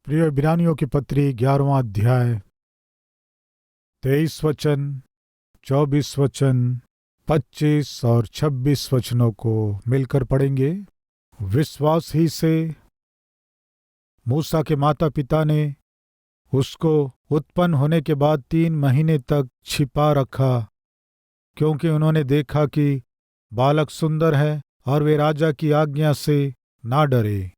प्रिय इब्रानियों की पत्री 11वां अध्याय 23 वचन, 24 वचन, 25 और 26 वचनों को मिलकर पढ़ेंगे। विश्वास ही से मूसा के माता पिता ने उसको उत्पन्न होने के बाद 3 महीने तक छिपा रखा, क्योंकि उन्होंने देखा कि बालक सुंदर है और वे राजा की आज्ञा से ना डरे।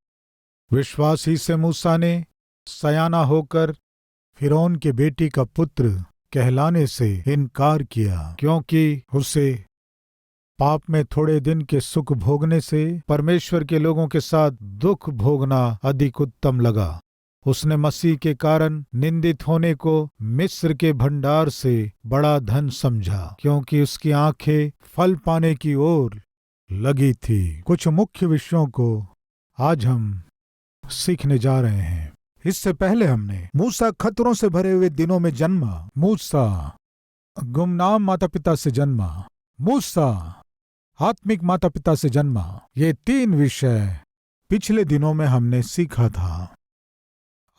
विश्वास ही से मूसा ने सयाना होकर फिरौन के बेटी का पुत्र कहलाने से इनकार किया, क्योंकि उसे पाप में थोड़े दिन के सुख भोगने से परमेश्वर के लोगों के साथ दुख भोगना अधिक उत्तम लगा। उसने मसीह के कारण निंदित होने को मिस्र के भंडार से बड़ा धन समझा, क्योंकि उसकी आंखें फल पाने की ओर लगी थी। कुछ मुख्य विषयों को आज हम सीखने जा रहे हैं। इससे पहले हमने मूसा खतरों से भरे हुए दिनों में जन्मा, मूसा गुमनाम माता पिता से जन्मा, मूसा आत्मिक माता पिता से जन्मा। ये 3 विषय पिछले दिनों में हमने सीखा था।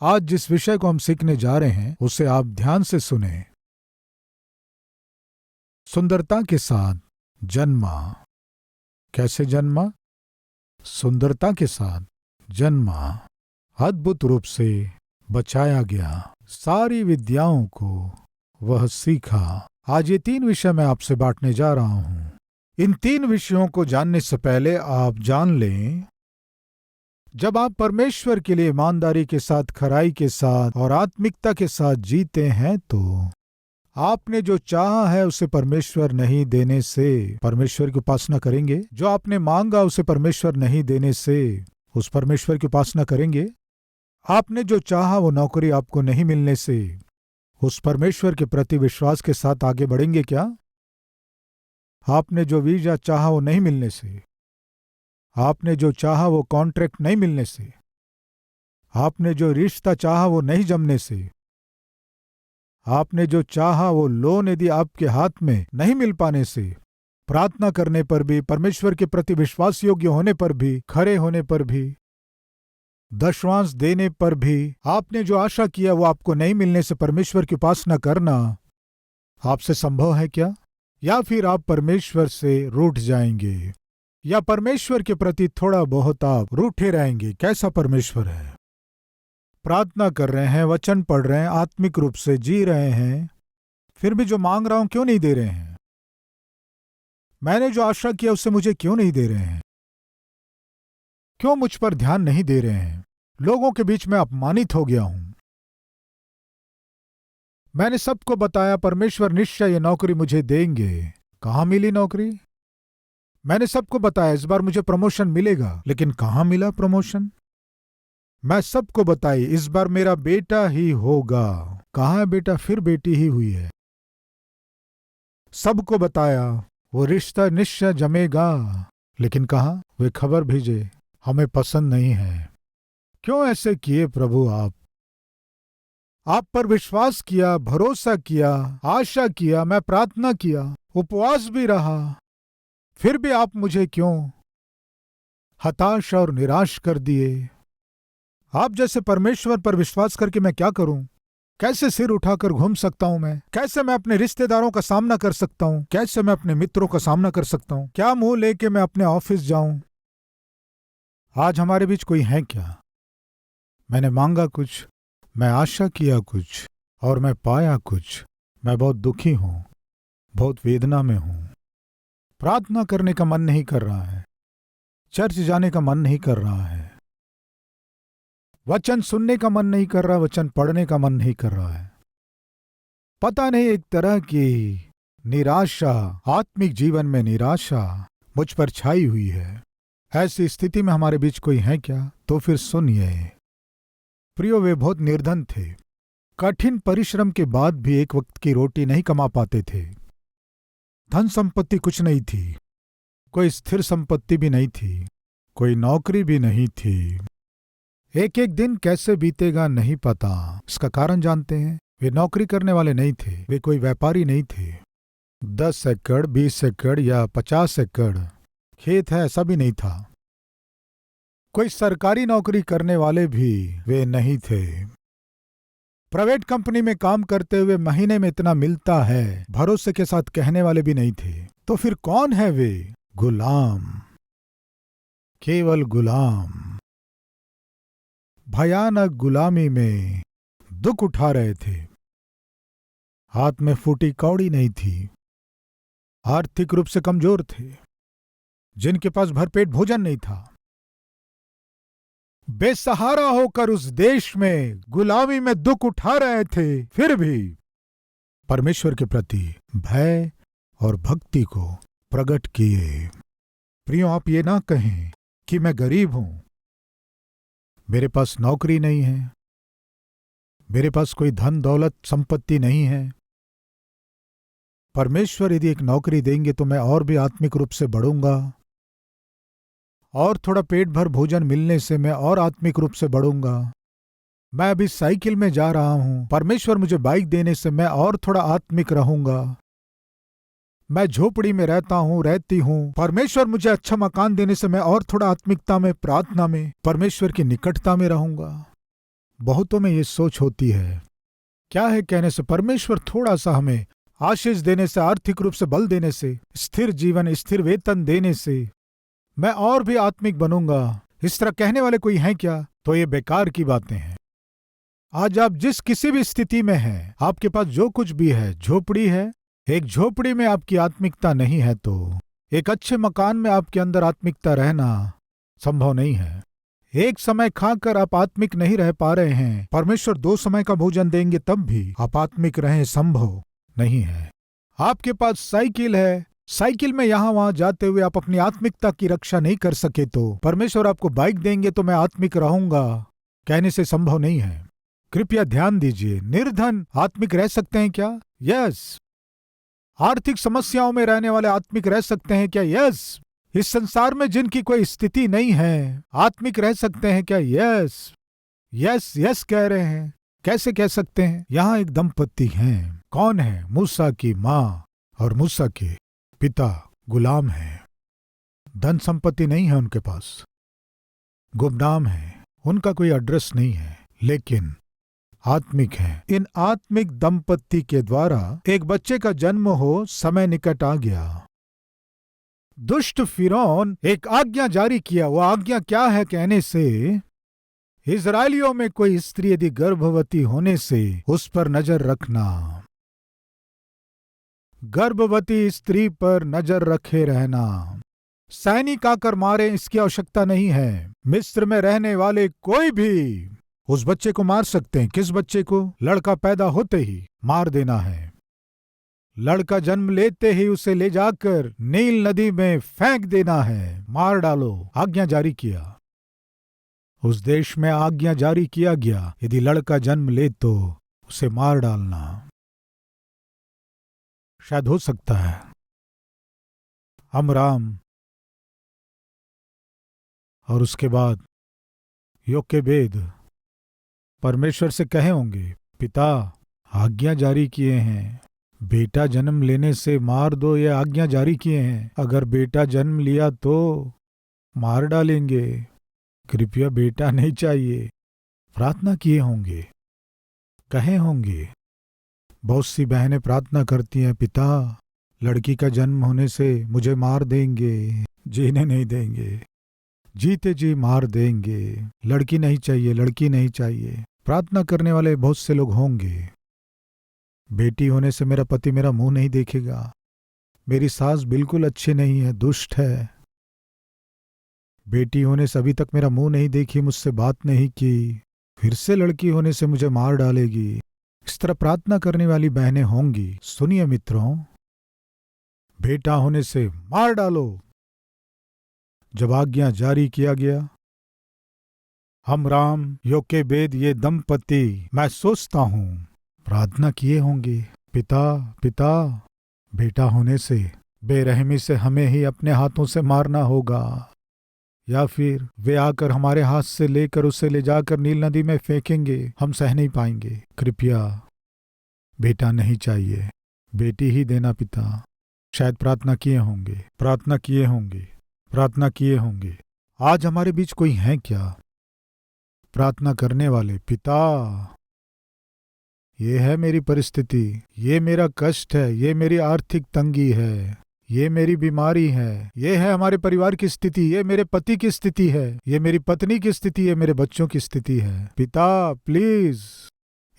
आज जिस विषय को हम सीखने जा रहे हैं उसे आप ध्यान से सुने। सुंदरता के साथ जन्मा। कैसे जन्मा? सुंदरता के साथ जन्मा। अद्भुत रूप से बचाया गया। सारी विद्याओं को वह सीखा। आज ये 3 विषय मैं आपसे बांटने जा रहा हूं। इन 3 विषयों को जानने से पहले आप जान लें, जब आप परमेश्वर के लिए ईमानदारी के साथ, खराई के साथ और आत्मिकता के साथ जीते हैं तो आपने जो चाहा है उसे परमेश्वर नहीं देने से परमेश्वर की उपासना करेंगे। जो आपने मांगा उसे परमेश्वर नहीं देने से उस परमेश्वर की उपासना करेंगे। आपने जो चाहा वो नौकरी आपको नहीं मिलने से उस परमेश्वर के प्रति विश्वास के साथ आगे बढ़ेंगे क्या? आपने जो वीजा चाहा वो नहीं मिलने से, आपने जो चाहा वो कॉन्ट्रैक्ट नहीं मिलने से, आपने जो रिश्ता चाहा वो नहीं जमने से, आपने जो चाहा वो लोन यदि आपके हाथ में नहीं मिल पाने से, प्रार्थना करने पर भी, परमेश्वर के प्रति विश्वास योग्य होने पर भी, खरे होने पर भी, दशवांश देने पर भी आपने जो आशा किया वो आपको नहीं मिलने से परमेश्वर की उपासना करना आपसे संभव है क्या? या फिर आप परमेश्वर से रूठ जाएंगे, या परमेश्वर के प्रति थोड़ा बहुत आप रूठे रहेंगे। कैसा परमेश्वर है? प्रार्थना कर रहे हैं, वचन पढ़ रहे हैं, आत्मिक रूप से जी रहे हैं, फिर भी जो मांग रहा हूं क्यों नहीं दे रहे हैं? मैंने जो आशा किया उससे मुझे क्यों नहीं दे रहे हैं? क्यों मुझ पर ध्यान नहीं दे रहे हैं? लोगों के बीच में अपमानित हो गया हूं। मैंने सबको बताया परमेश्वर निश्चय ये नौकरी मुझे देंगे। कहां मिली नौकरी? मैंने सबको बताया इस बार मुझे प्रमोशन मिलेगा, लेकिन कहां मिला प्रमोशन? मैं सबको बताई इस बार मेरा बेटा ही होगा। कहां है बेटा? फिर बेटी ही हुई है। सबको बताया वो रिश्ता निश्चय जमेगा, लेकिन कहां? वे खबर भेजे हमें पसंद नहीं है। क्यों ऐसे किए प्रभु? आप पर विश्वास किया, भरोसा किया, आशा किया, मैं प्रार्थना किया, उपवास भी रहा, फिर भी आप मुझे क्यों हताश और निराश कर दिए? आप जैसे परमेश्वर पर विश्वास करके मैं क्या करूं? कैसे सिर उठाकर घूम सकता हूं मैं? कैसे मैं अपने रिश्तेदारों का सामना कर सकता हूं? कैसे मैं अपने मित्रों का सामना कर सकता हूं? क्या मुंह लेके मैं अपने ऑफिस जाऊं? आज हमारे बीच कोई है क्या? मैंने मांगा कुछ, मैं आशा किया कुछ और मैं पाया कुछ। मैं बहुत दुखी हूं, बहुत वेदना में हूं। प्रार्थना करने का मन नहीं कर रहा है, चर्च जाने का मन नहीं कर रहा है, वचन सुनने का मन नहीं कर रहा, वचन पढ़ने का मन नहीं कर रहा है। पता नहीं, एक तरह की निराशा, आत्मिक जीवन में निराशा मुझ पर छाई हुई है। ऐसी स्थिति में हमारे बीच कोई है क्या? तो फिर सुनिए प्रियो, वे बहुत निर्धन थे। कठिन परिश्रम के बाद भी एक वक्त की रोटी नहीं कमा पाते थे। धन संपत्ति कुछ नहीं थी, कोई स्थिर संपत्ति भी नहीं थी, कोई नौकरी भी नहीं थी। एक एक दिन कैसे बीतेगा नहीं पता। इसका कारण जानते हैं? वे नौकरी करने वाले नहीं थे, वे कोई व्यापारी नहीं थे। 10 एकड़, 20 एकड़ या 50 एकड़ खेत है ऐसा भी नहीं था। कोई सरकारी नौकरी करने वाले भी वे नहीं थे। प्राइवेट कंपनी में काम करते हुए महीने में इतना मिलता है, भरोसे के साथ कहने वाले भी नहीं थे। तो फिर कौन है वे? गुलाम, केवल गुलाम। भयानक गुलामी में दुख उठा रहे थे। हाथ में फूटी कौड़ी नहीं थी, आर्थिक रूप से कमजोर थे, जिनके पास भरपेट भोजन नहीं था। बेसहारा होकर उस देश में गुलामी में दुख उठा रहे थे, फिर भी परमेश्वर के प्रति भय और भक्ति को प्रकट किए। प्रियो, आप ये ना कहें कि मैं गरीब हूं, मेरे पास नौकरी नहीं है, मेरे पास कोई धन दौलत संपत्ति नहीं है। परमेश्वर यदि एक नौकरी देंगे तो मैं और भी आत्मिक रूप से बढ़ूंगा, और थोड़ा पेट भर भोजन मिलने से मैं और आत्मिक रूप से बढ़ूंगा। मैं अभी साइकिल में जा रहा हूं, परमेश्वर मुझे बाइक देने से मैं और थोड़ा आत्मिक रहूंगा। मैं झोपड़ी में रहती हूं, परमेश्वर मुझे अच्छा मकान देने से मैं और थोड़ा आत्मिकता में, प्रार्थना में, परमेश्वर की निकटता में रहूंगा। बहुतों में ये सोच होती है। क्या है कहने से परमेश्वर थोड़ा सा हमें आशीष देने से, आर्थिक रूप से बल देने से, स्थिर जीवन, स्थिर वेतन देने से मैं और भी आत्मिक बनूंगा। इस तरह कहने वाले कोई हैं क्या? तो ये बेकार की बातें हैं। आज आप जिस किसी भी स्थिति में हैं, आपके पास जो कुछ भी है, झोपड़ी है, एक झोपड़ी में आपकी आत्मिकता नहीं है तो एक अच्छे मकान में आपके अंदर आत्मिकता रहना संभव नहीं है। एक समय खाकर आप आत्मिक नहीं रह पा रहे हैं, परमेश्वर 2 समय का भोजन देंगे तब भी आप आत्मिक रहें संभव नहीं है। आपके पास साइकिल है, साइकिल में यहां वहां जाते हुए आप अपनी आत्मिकता की रक्षा नहीं कर सके तो परमेश्वर आपको बाइक देंगे तो मैं आत्मिक रहूंगा कहने से संभव नहीं है। कृपया ध्यान दीजिए, निर्धन आत्मिक रह सकते हैं क्या? यस। आर्थिक समस्याओं में रहने वाले आत्मिक रह सकते हैं क्या? यस। इस संसार में जिनकी कोई स्थिति नहीं है, आत्मिक रह सकते हैं क्या? यस यस यस कह रहे हैं। कैसे कह सकते हैं? यहां एक दंपति हैं। कौन है? मूसा की माँ और मूसा के पिता गुलाम है। धन संपत्ति नहीं है उनके पास, गुमनाम है, उनका कोई एड्रेस नहीं है, लेकिन आत्मिक है। इन आत्मिक दंपति के द्वारा एक बच्चे का जन्म हो समय निकट आ गया। दुष्ट फिरौन एक आज्ञा जारी किया। वो आज्ञा क्या है कहने से, इजराइलियों में कोई स्त्री यदि गर्भवती होने से उस पर नजर रखना, गर्भवती स्त्री पर नजर रखे रहना। सैनिक आकर मारे इसकी आवश्यकता नहीं है। मिस्र में रहने वाले कोई भी उस बच्चे को मार सकते हैं। किस बच्चे को? लड़का पैदा होते ही मार देना है। लड़का जन्म लेते ही उसे ले जाकर नील नदी में फेंक देना है, मार डालो। आज्ञा जारी किया। उस देश में आज्ञा जारी किया गया, यदि लड़का जन्म ले तो उसे मार डालना। शायद हो सकता है अमराम और उसके बाद योकेबेद परमेश्वर से कहे होंगे, पिता आज्ञा जारी किए हैं, बेटा जन्म लेने से मार दो, ये आज्ञा जारी किए हैं। अगर बेटा जन्म लिया तो मार डालेंगे, कृपया बेटा नहीं चाहिए। प्रार्थना किए होंगे, कहे होंगे। बहुत सी बहनें प्रार्थना करती हैं, पिता लड़की का जन्म होने से मुझे मार देंगे, जीने नहीं देंगे, जीते जी मार देंगे, लड़की नहीं चाहिए, लड़की नहीं चाहिए। प्रार्थना करने वाले बहुत से लोग होंगे। बेटी होने से मेरा पति मेरा मुंह नहीं देखेगा, मेरी सास बिल्कुल अच्छी नहीं है, दुष्ट है। बेटी होने से अभी तक मेरा मुंह नहीं देखी, मुझसे बात नहीं की, फिर से लड़की होने से मुझे मार डालेगी। इस तरह प्रार्थना करने वाली बहनें होंगी। सुनिए मित्रों, बेटा होने से मार डालो। जब आज्ञा जारी किया गया, अमराम योकेबेद ये दंपति, मैं सोचता हूं प्रार्थना किए होंगे, पिता पिता बेटा होने से बेरहमी से हमें ही अपने हाथों से मारना होगा, या फिर वे आकर हमारे हाथ से लेकर उसे ले जाकर नील नदी में फेंकेंगे, हम सह नहीं पाएंगे। कृपया बेटा नहीं चाहिए, बेटी ही देना पिता। शायद प्रार्थना किए होंगे, प्रार्थना किए होंगे, प्रार्थना किए होंगे। आज हमारे बीच कोई है क्या प्रार्थना करने वाले? पिता, ये है मेरी परिस्थिति, ये मेरा कष्ट है, ये मेरी आर्थिक तंगी है, ये मेरी बीमारी है, ये है हमारे परिवार की स्थिति, ये मेरे पति की स्थिति है, ये मेरी पत्नी की स्थिति है, मेरे बच्चों की स्थिति है। पिता प्लीज।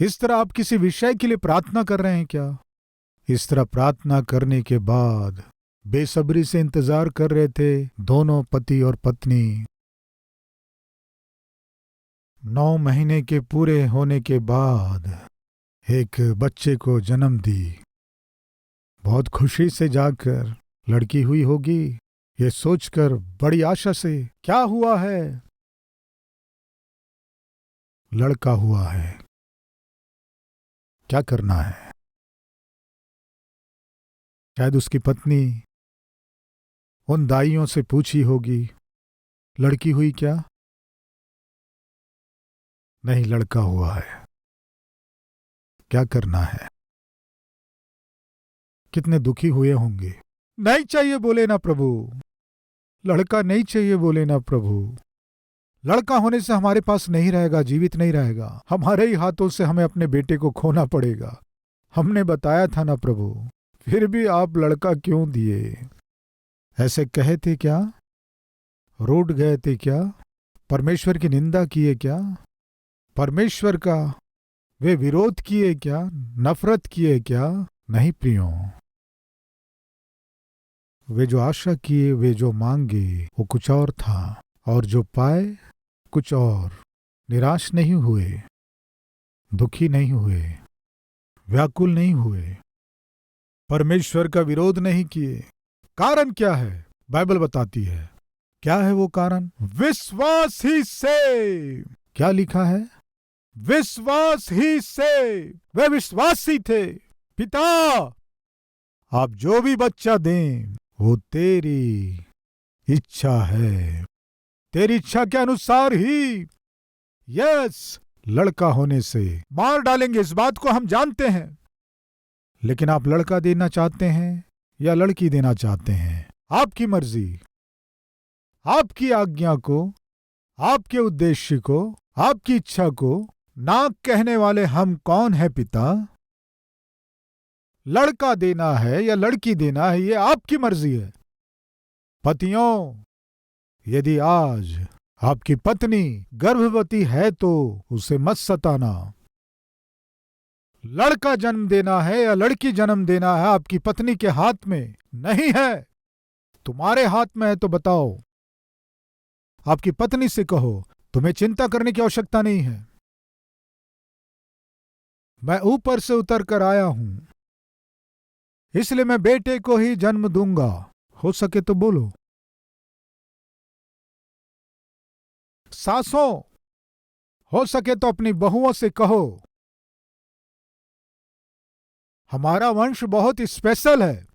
इस तरह आप किसी विषय के लिए प्रार्थना कर रहे हैं क्या? इस तरह प्रार्थना करने के बाद बेसब्री से इंतजार कर रहे थे दोनों पति और पत्नी। 9 महीने के पूरे होने के बाद एक बच्चे को जन्म दी। बहुत खुशी से जाकर लड़की हुई होगी, ये सोचकर बड़ी आशा से। क्या हुआ है? लड़का हुआ है। क्या करना है? शायद उसकी पत्नी उन दाइयों से पूछी होगी, लड़की हुई क्या? नहीं, लड़का हुआ है। क्या करना है? कितने दुखी हुए होंगे। नहीं चाहिए बोले ना प्रभु, लड़का नहीं चाहिए बोले ना प्रभु। लड़का होने से हमारे पास नहीं रहेगा, जीवित नहीं रहेगा, हमारे ही हाथों से हमें अपने बेटे को खोना पड़ेगा। हमने बताया था ना प्रभु, फिर भी आप लड़का क्यों दिए? ऐसे कहे थे क्या? रूठ गए थे क्या? परमेश्वर की निंदा किए क्या? परमेश्वर का वे विरोध किए क्या? नफरत किए क्या? नहीं प्रियो, वे जो आशा किए, वे जो मांगे, वो कुछ और था, और जो पाए कुछ और। निराश नहीं हुए, दुखी नहीं हुए, व्याकुल नहीं हुए, परमेश्वर का विरोध नहीं किए। कारण क्या है? बाइबल बताती है। क्या है वो कारण? विश्वास ही से। क्या लिखा है? विश्वास ही से। वे विश्वासी थे। पिता, आप जो भी बच्चा दें वो तेरी इच्छा है, तेरी इच्छा के अनुसार ही। यस, लड़का होने से मार डालेंगे, इस बात को हम जानते हैं, लेकिन आप लड़का देना चाहते हैं या लड़की देना चाहते हैं? आपकी मर्जी, आपकी आज्ञा को, आपके उद्देश्य को, आपकी इच्छा को ना कहने वाले हम कौन है पिता? लड़का देना है या लड़की देना है, ये आपकी मर्जी है। पतियों, यदि आज आपकी पत्नी गर्भवती है तो उसे मत सताना। लड़का जन्म देना है या लड़की जन्म देना है, आपकी पत्नी के हाथ में नहीं है, तुम्हारे हाथ में है। तो बताओ, आपकी पत्नी से कहो, तुम्हें चिंता करने की आवश्यकता नहीं है, मैं ऊपर से उतर कर आया हूं, इसलिए मैं बेटे को ही जन्म दूंगा। हो सके तो बोलो। सासों, हो सके तो अपनी बहुओं से कहो, हमारा वंश बहुत स्पेशल है,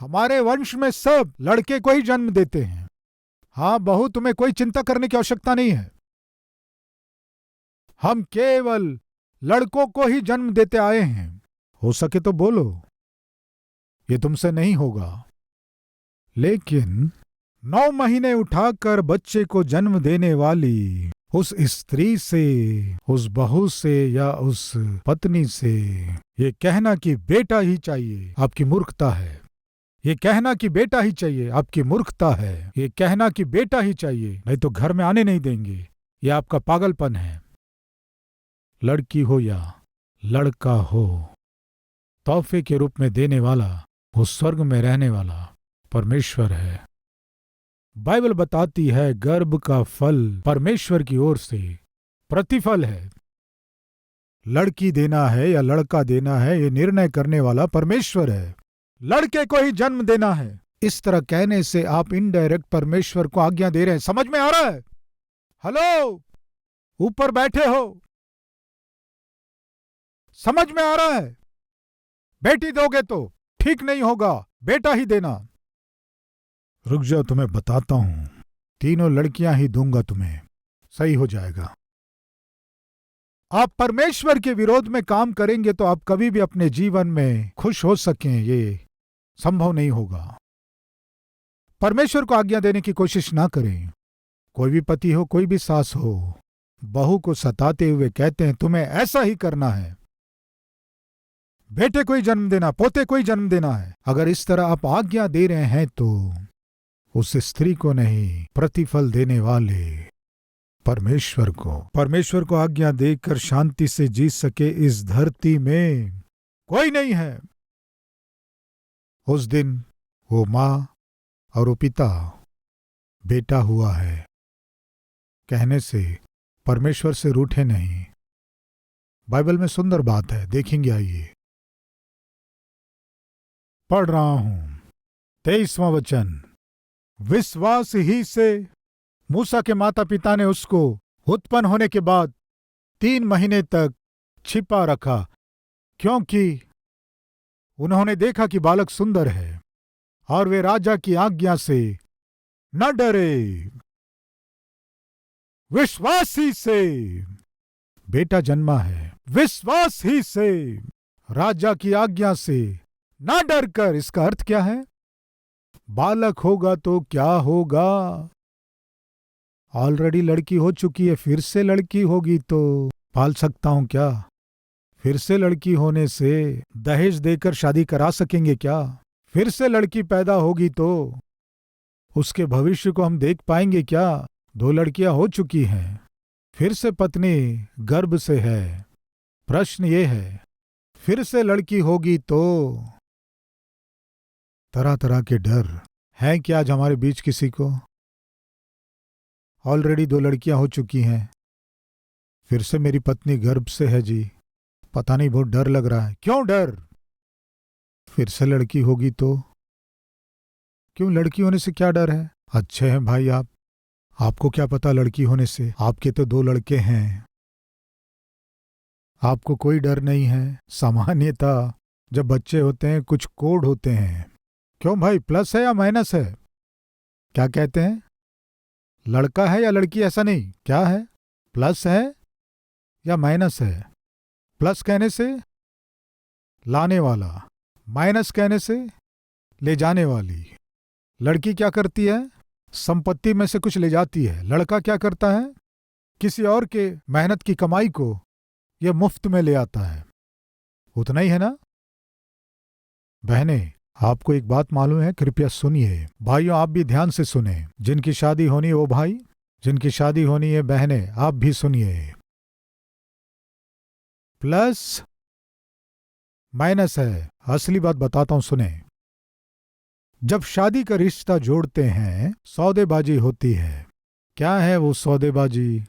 हमारे वंश में सब लड़के को ही जन्म देते हैं। हां बहू, तुम्हें कोई चिंता करने की आवश्यकता नहीं है, हम केवल लड़कों को ही जन्म देते आए हैं। हो सके तो बोलो, ये तुमसे नहीं होगा। लेकिन 9 महीने उठाकर बच्चे को जन्म देने वाली उस स्त्री से, उस बहू से या उस पत्नी से ये कहना कि बेटा ही चाहिए, आपकी मूर्खता है। ये कहना कि बेटा ही चाहिए, आपकी मूर्खता है। ये कहना कि बेटा ही चाहिए, नहीं तो घर में आने नहीं देंगे, ये आपका पागलपन है। लड़की हो या लड़का हो, तोहफे के रूप में देने वाला वो स्वर्ग में रहने वाला परमेश्वर है। बाइबल बताती है गर्भ का फल परमेश्वर की ओर से प्रतिफल है। लड़की देना है या लड़का देना है, ये निर्णय करने वाला परमेश्वर है। लड़के को ही जन्म देना है, इस तरह कहने से आप इनडायरेक्ट परमेश्वर को आज्ञा दे रहे हैं। समझ में आ रहा है? हेलो, ऊपर बैठे हो, समझ में आ रहा है? बेटी दोगे तो ठीक नहीं होगा, बेटा ही देना। रुक जाओ, तुम्हें बताता हूं, तीनों लड़कियां ही दूंगा तुम्हें, सही हो जाएगा। आप परमेश्वर के विरोध में काम करेंगे तो आप कभी भी अपने जीवन में खुश हो सकें, ये संभव नहीं होगा। परमेश्वर को आज्ञा देने की कोशिश ना करें, कोई भी पति हो, कोई भी सास हो, बहू को सताते हुए कहते हैं तुम्हें ऐसा ही करना है, बेटे को ही जन्म देना, पोते को ही जन्म देना है। अगर इस तरह आप आज्ञा दे रहे हैं तो उस स्त्री को नहीं, प्रतिफल देने वाले परमेश्वर को आज्ञा देकर शांति से जी सके इस धरती में कोई नहीं है। उस दिन वो मां और वो पिता बेटा हुआ है कहने से परमेश्वर से रूठे नहीं। बाइबल में सुंदर बात है, देखेंगे, आइए। पढ़ रहा हूं 23वां वचन। विश्वास ही से मूसा के माता पिता ने उसको उत्पन्न होने के बाद 3 महीने तक छिपा रखा, क्योंकि उन्होंने देखा कि बालक सुंदर है और वे राजा की आज्ञा से न डरे। विश्वास ही से बेटा जन्मा है, विश्वास ही से राजा की आज्ञा से न डर कर। इसका अर्थ क्या है? बालक होगा तो क्या होगा? ऑलरेडी लड़की हो चुकी है, फिर से लड़की होगी तो पाल सकता हूं क्या? फिर से लड़की होने से दहेज देकर शादी करा सकेंगे क्या? फिर से लड़की पैदा होगी तो उसके भविष्य को हम देख पाएंगे क्या? 2 लड़कियां हो चुकी हैं, फिर से पत्नी गर्भ से है। प्रश्न ये है, फिर से लड़की होगी तो? तरह तरह के डर हैं क्या आज हमारे बीच किसी को? ऑलरेडी 2 लड़कियां हो चुकी हैं, फिर से मेरी पत्नी गर्भ से है जी, पता नहीं, बहुत डर लग रहा है। क्यों डर? फिर से लड़की होगी तो? क्यों, लड़की होने से क्या डर है? अच्छे हैं भाई आप, आपको क्या पता लड़की होने से? आपके तो 2 लड़के हैं, आपको कोई डर नहीं है। सामान्यता जब बच्चे होते हैं कुछ कोड होते हैं। क्यों भाई, प्लस है या माइनस है? क्या कहते हैं? लड़का है या लड़की? ऐसा नहीं, क्या है? प्लस है या माइनस है? प्लस कहने से लाने वाला, माइनस कहने से ले जाने वाली। लड़की क्या करती है? संपत्ति में से कुछ ले जाती है। लड़का क्या करता है? किसी और के मेहनत की कमाई को यह मुफ्त में ले आता है। उतना ही है ना? बहनें, आपको एक बात मालूम है? कृपया सुनिए। भाइयों, आप भी ध्यान से सुने। जिनकी शादी होनी है वो भाई, जिनकी शादी होनी है बहनें, आप भी सुनिए। प्लस माइनस है। असली बात बताता हूं, सुने। जब शादी का रिश्ता जोड़ते हैं, सौदेबाजी होती है। क्या है वो सौदेबाजी?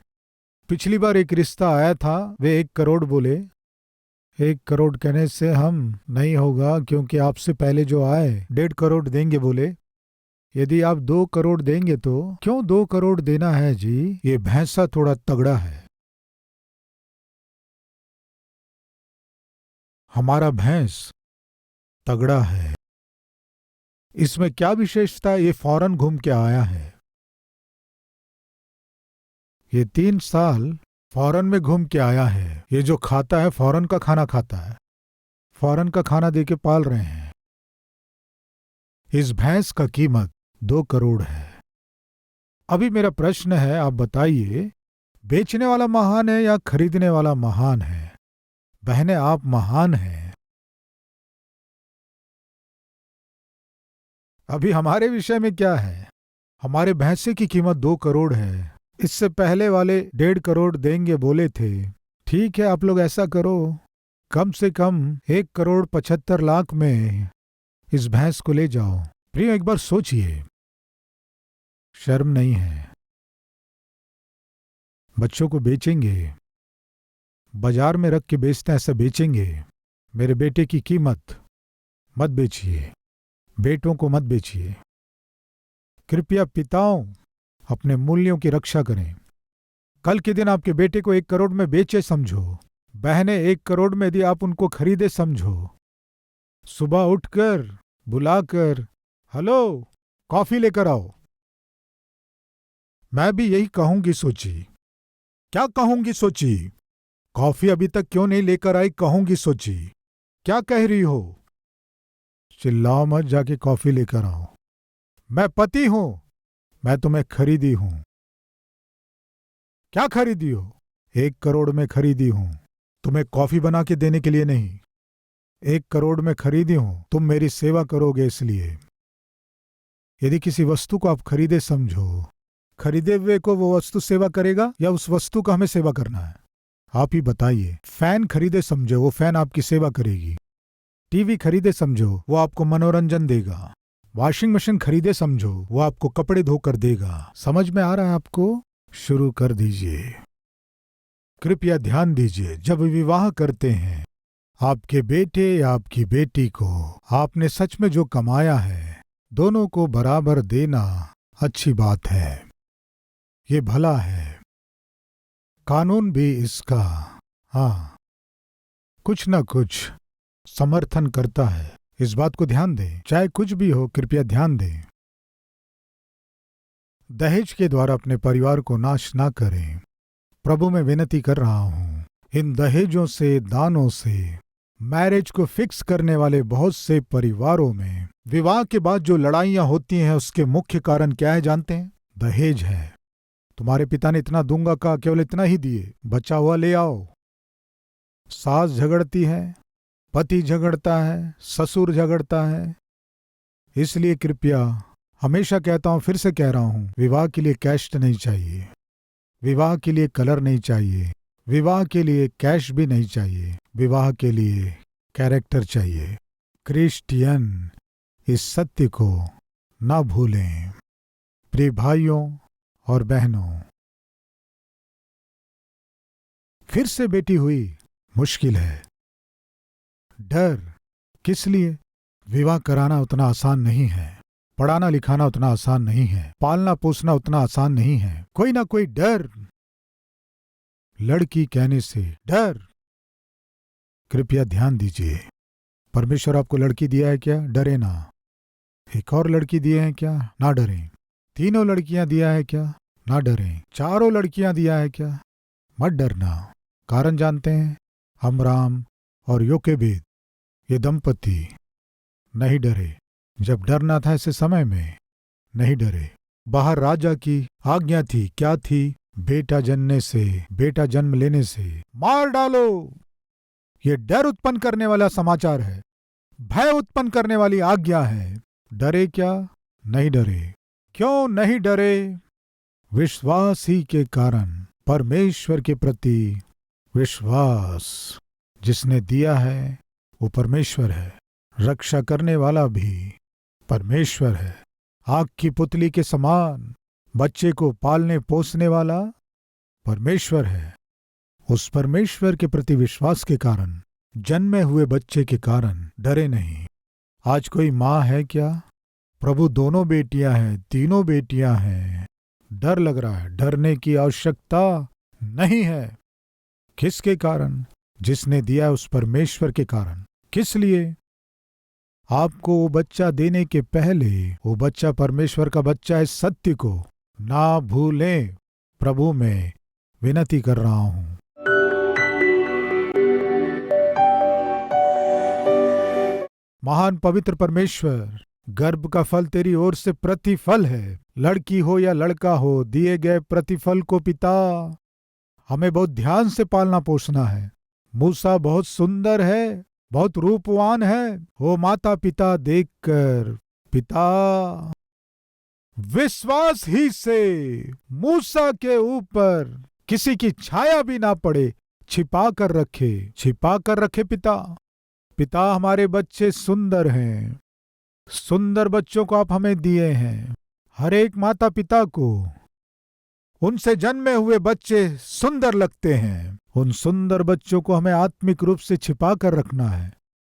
पिछली बार एक रिश्ता आया था, वे 1 करोड़ बोले। 1 करोड़ कहने से हम नहीं होगा, क्योंकि आपसे पहले जो आए 1.5 करोड़ देंगे बोले। यदि आप 2 करोड़ देंगे तो? क्यों 2 करोड़ देना है जी? ये भैंसा थोड़ा तगड़ा है। हमारा भैंस तगड़ा है। इसमें क्या विशेषता है? ये फौरन घूम के आया है। ये 3 साल फौरन में घूम के आया है। ये जो खाता है फौरन का खाना खाता है, फौरन का खाना देके पाल रहे हैं। इस भैंस का कीमत 2 करोड़ है। अभी मेरा प्रश्न है, आप बताइए, बेचने वाला महान है या खरीदने वाला महान है? बहनें, आप महान हैं। अभी हमारे विषय में क्या है? हमारे भैंसे की कीमत 2 करोड़ है। इससे पहले वाले 1.5 करोड़ देंगे बोले थे। ठीक है, आप लोग ऐसा करो, कम से कम 1 करोड़ 75 लाख में इस भैंस को ले जाओ। प्रिय, एक बार सोचिए, शर्म नहीं है? बच्चों को बेचेंगे, बाजार में रख के बेचते हैं, ऐसा बेचेंगे? मेरे बेटे की कीमत मत बेचिए, बेटों को मत बेचिए। कृपया पिताओं, अपने मूल्यों की रक्षा करें। कल के दिन आपके बेटे को 1 करोड़ में बेचे समझो। बहनें, 1 करोड़ में यदि आप उनको खरीदे समझो। सुबह उठकर बुलाकर, हेलो, कॉफी लेकर आओ। मैं भी यही कहूंगी सोची। क्या कहूंगी सोची? कॉफी अभी तक क्यों नहीं लेकर आई, कहूंगी सोची। क्या कह रही हो? चिल्लाओ मत, जाके कॉफी लेकर आओ। मैं पति हूं, मैं तुम्हें खरीदी हूं। क्या खरीदी हो? 1 करोड़ में खरीदी हूं, तुम्हें कॉफी बना के देने के लिए नहीं। 1 करोड़ में खरीदी हूं, तुम मेरी सेवा करोगे इसलिए। यदि किसी वस्तु को आप खरीदे समझो, खरीदे हुए को वो वस्तु सेवा करेगा या उस वस्तु का हमें सेवा करना है? आप ही बताइए। फैन खरीदे समझो, वो फैन आपकी सेवा करेगी। टीवी खरीदे समझो, वो आपको मनोरंजन देगा। वॉशिंग मशीन खरीदे समझो, वो आपको कपड़े धोकर देगा। समझ में आ रहा है आपको? शुरू कर दीजिए। कृपया ध्यान दीजिए, जब विवाह करते हैं आपके बेटे या आपकी बेटी को, आपने सच में जो कमाया है दोनों को बराबर देना अच्छी बात है, ये भला है। कानून भी इसका कुछ न कुछ समर्थन करता है। इस बात को ध्यान दें, चाहे कुछ भी हो, कृपया ध्यान दें। दहेज के द्वारा अपने परिवार को नाश ना करें। प्रभु में विनती कर रहा हूं, इन दहेजों से, दानों से मैरिज को फिक्स करने वाले बहुत से परिवारों में विवाह के बाद जो लड़ाइयां होती हैं उसके मुख्य कारण क्या है जानते हैं? दहेज है। तुम्हारे पिता ने इतना दूंगा कहा, केवल इतना ही दिए, बचा हुआ ले आओ। सास झगड़ती है, पति झगड़ता है, ससुर झगड़ता है। इसलिए कृपया हमेशा कहता हूं, फिर से कह रहा हूं, विवाह के लिए कैश नहीं चाहिए, विवाह के लिए कलर नहीं चाहिए, विवाह के लिए कैश भी नहीं चाहिए, विवाह के लिए कैरेक्टर चाहिए। क्रिश्चियन इस सत्य को ना भूलें। प्रिय भाइयों और बहनों, फिर से बेटी हुई मुश्किल है। डर किस लिए? विवाह कराना उतना आसान नहीं है, पढ़ाना लिखाना उतना आसान नहीं है, पालना पोसना उतना आसान नहीं है। कोई ना कोई डर, लड़की कहने से डर। कृपया ध्यान दीजिए, परमेश्वर आपको लड़की दिया है क्या? डरे ना। एक और लड़की दिए हैं क्या? ना डरें। 3 लड़कियां दिया है क्या? ना डरें। 4 लड़कियां दिया है क्या? मत डरना। कारण जानते हैं? अमराम और योकेबेद, ये दंपति नहीं डरे। जब डरना था ऐसे समय में, नहीं डरे। बाहर राजा की आज्ञा थी, क्या थी? बेटा जन्ने से, बेटा जन्म लेने से मार डालो। ये डर उत्पन्न करने वाला समाचार है, भय उत्पन्न करने वाली आज्ञा है। डरे क्या? नहीं डरे। क्यों नहीं डरे? विश्वास ही के कारण, परमेश्वर के प्रति विश्वास। जिसने दिया है वो परमेश्वर है, रक्षा करने वाला भी परमेश्वर है। आग की पुतली के समान बच्चे को पालने पोसने वाला परमेश्वर है। उस परमेश्वर के प्रति विश्वास के कारण, जन्मे हुए बच्चे के कारण डरे नहीं। आज कोई माँ है क्या? प्रभु, 2 बेटियां हैं, 3 बेटियां हैं, डर लग रहा है। डरने की आवश्यकता नहीं है। किसके कारण? जिसने दिया उस परमेश्वर के कारण। किस लिए? आपको वो बच्चा देने के पहले वो बच्चा परमेश्वर का बच्चा है, सत्य को ना भूलें। प्रभु में विनती कर रहा हूं। महान पवित्र परमेश्वर, गर्भ का फल तेरी ओर से प्रतिफल है। लड़की हो या लड़का हो, दिए गए प्रतिफल को पिता हमें बहुत ध्यान से पालना पोसना है। मूसा बहुत सुंदर है, बहुत रूपवान है। वो माता पिता देखकर पिता विश्वास ही से मूसा के ऊपर किसी की छाया भी ना पड़े, छिपा कर रखे पिता। पिता, हमारे बच्चे सुंदर हैं, सुंदर बच्चों को आप हमें दिए हैं। हर एक माता पिता को उनसे जन्मे हुए बच्चे सुंदर लगते हैं। उन सुंदर बच्चों को हमें आत्मिक रूप से छिपा कर रखना है,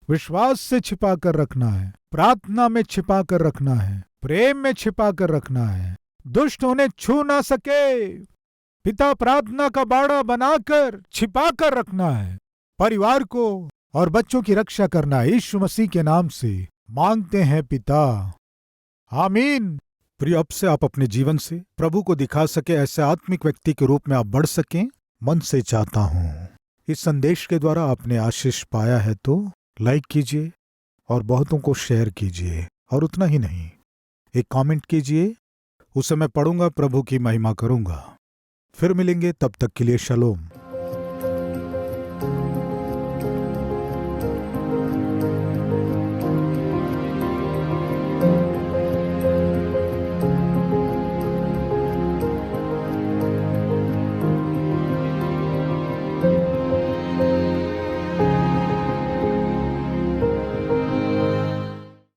विश्वास से छिपा कर रखना है, प्रार्थना में छिपा कर रखना है, प्रेम में छिपा कर रखना है। दुष्ट उन्हें छू ना सके। पिता, प्रार्थना का बाड़ा बनाकर छिपा कर रखना है। परिवार को और बच्चों की रक्षा करना है। यीशु मसीह के नाम से मांगते हैं पिता, आमीन। प्रिय, अब से आप अपने जीवन से प्रभु को दिखा सके ऐसे आत्मिक व्यक्ति के रूप में आप बढ़ सकें, मन से चाहता हूं। इस संदेश के द्वारा आपने आशीष पाया है तो लाइक कीजिए और बहुतों को शेयर कीजिए। और उतना ही नहीं, एक कमेंट कीजिए, उसे मैं पढ़ूंगा, प्रभु की महिमा करूंगा। फिर मिलेंगे, तब तक के लिए शलोम।